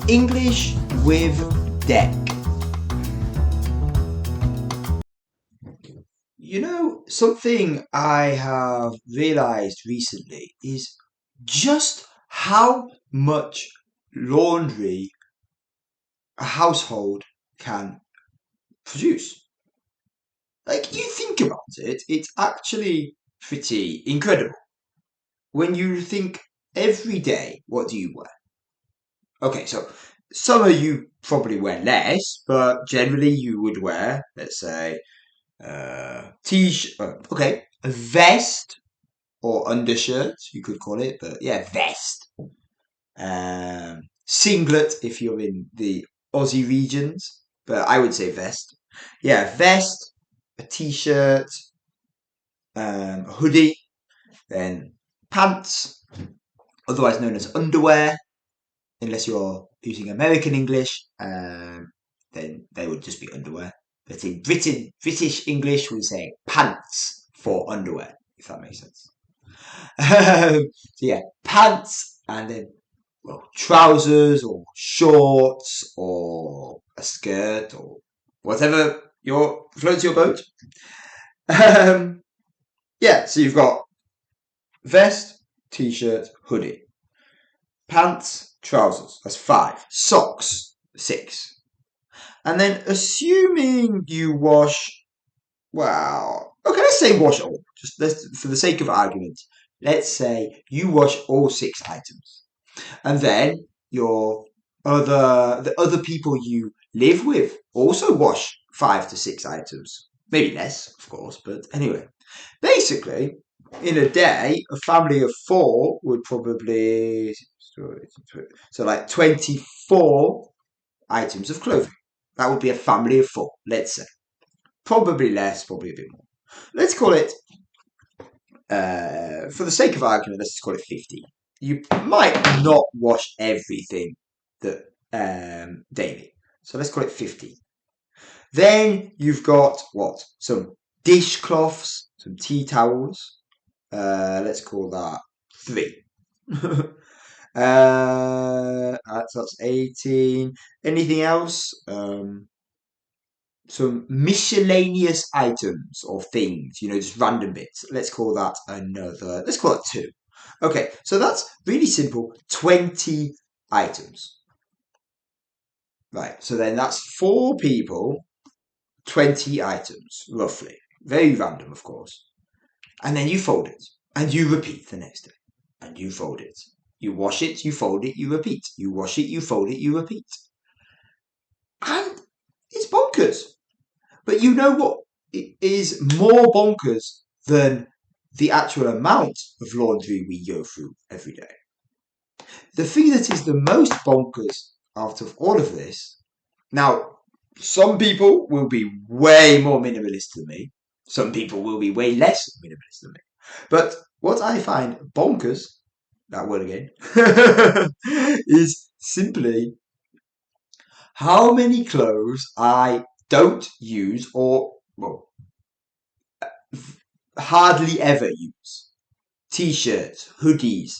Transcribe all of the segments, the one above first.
English with deck. Something I have realized recently is just how much laundry a household can produce. Like, you think about it, it's actually pretty incredible. When you think every day, what do you wear? Okay, so some of you probably wear less, but generally you would wear, let's say, t-shirt. Okay, a vest or undershirt, you could call it, but yeah, vest. Singlet if you're in the Aussie regions, but I would say vest. Yeah, vest, a t-shirt, a hoodie, then pants, otherwise known as underwear, unless you're using American English, then they would just be underwear. But in British English, we say pants for underwear, if that makes sense. So yeah, pants, and then trousers or shorts or a skirt or whatever floats your boat. Um, yeah, so you've got vest, t-shirt, hoodie, pants, trousers. That's 5. Socks, 6. And then assuming you wash, well, okay, let's say wash all. For the sake of argument, let's say you wash all 6 items. And then the other people you live with also wash 5 to 6 items. Maybe less, of course, but anyway. Basically, in a day, a family of 4 would probably so like 24 items of clothing. That would be a family of 4, let's say. Probably less, probably a bit more. Let's call it, for the sake of argument, let's just call it 50. You might not wash everything that daily. So let's call it 50. Then you've got what? Some dishcloths, some tea towels. Let's call that 3. That's 18. Anything else? Some miscellaneous items or things, just random bits. Let's call that another. Let's call it 2. Okay, so that's really simple. 20 items. Right, so then that's 4 people, 20 items, roughly. Very random, of course. And then you fold it, and you repeat the next day. And you fold it. You wash it, you fold it, you repeat. You wash it, you fold it, you repeat. And it's bonkers. But you know what is more bonkers than the actual amount of laundry we go through every day? The thing that is the most bonkers out of all of this, now, some people will be way more minimalist than me. Some people will be way less minimalist than me. But what I find bonkers, that word again, is simply how many clothes I don't use or, well, hardly ever use. T-shirts, hoodies,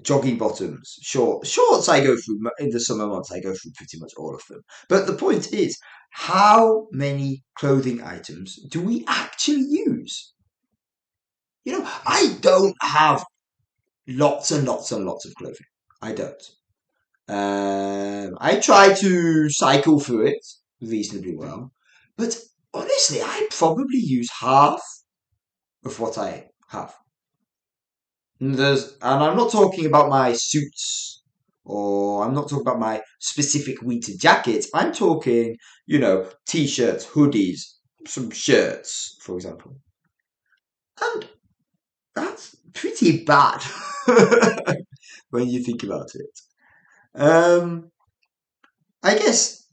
jogging bottoms, shorts. I go through in the summer months. I go through pretty much all of them. But the point is, how many clothing items do we actually use? I don't have lots and lots and lots of clothing. I don't. I try to cycle through it reasonably well, but honestly, I probably use half of what I have. And I'm not talking about my suits, or I'm not talking about my specific winter jackets. I'm talking, t-shirts, hoodies, some shirts, for example. And that's pretty bad when you think about it. Um, I guess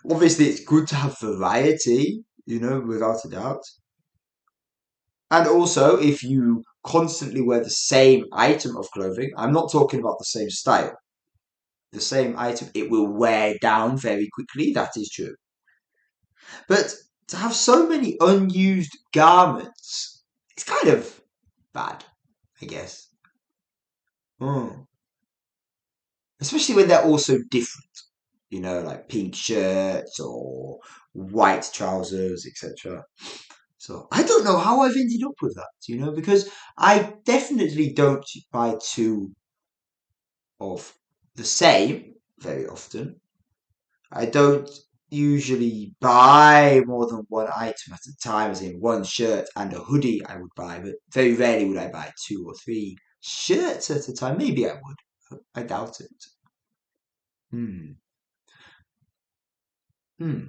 obviously it's good to have variety, without a doubt. And also, if you constantly wear the same item of clothing, I'm not talking about the same style. The same item, it will wear down very quickly. That is true. But to have so many unused garments, it's kind of bad, I guess. Hmm. especially when they're also different. Like pink shirts or white trousers, etc. So I don't know how I've ended up with that, because I definitely don't buy two of the same very often. I don't usually buy more than one item at a time, as in one shirt and a hoodie I would buy, but very rarely would I buy two or three shirts at a time. Maybe I would. But I doubt it. Hmm. Hmm.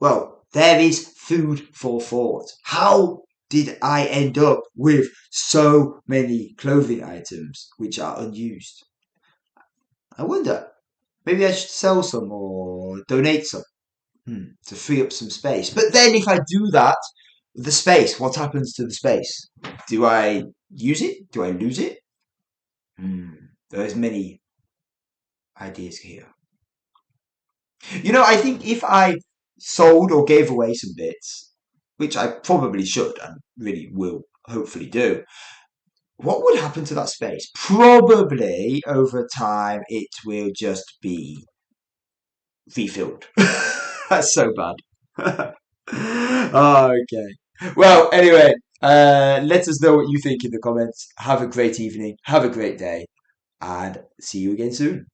Well, there is food for thought. How did I end up with so many clothing items which are unused? I wonder. Maybe I should sell some or donate some to free up some space. But then if I do that, the space, what happens to the space? Do I use it? Do I lose it? There's many ideas here. I think if I sold or gave away some bits, which I probably should and really will hopefully do, what would happen to that space? Probably over time it will just be refilled. That's so bad. Okay. Well, anyway, let us know what you think in the comments. Have a great evening. Have a great day. And see you again soon.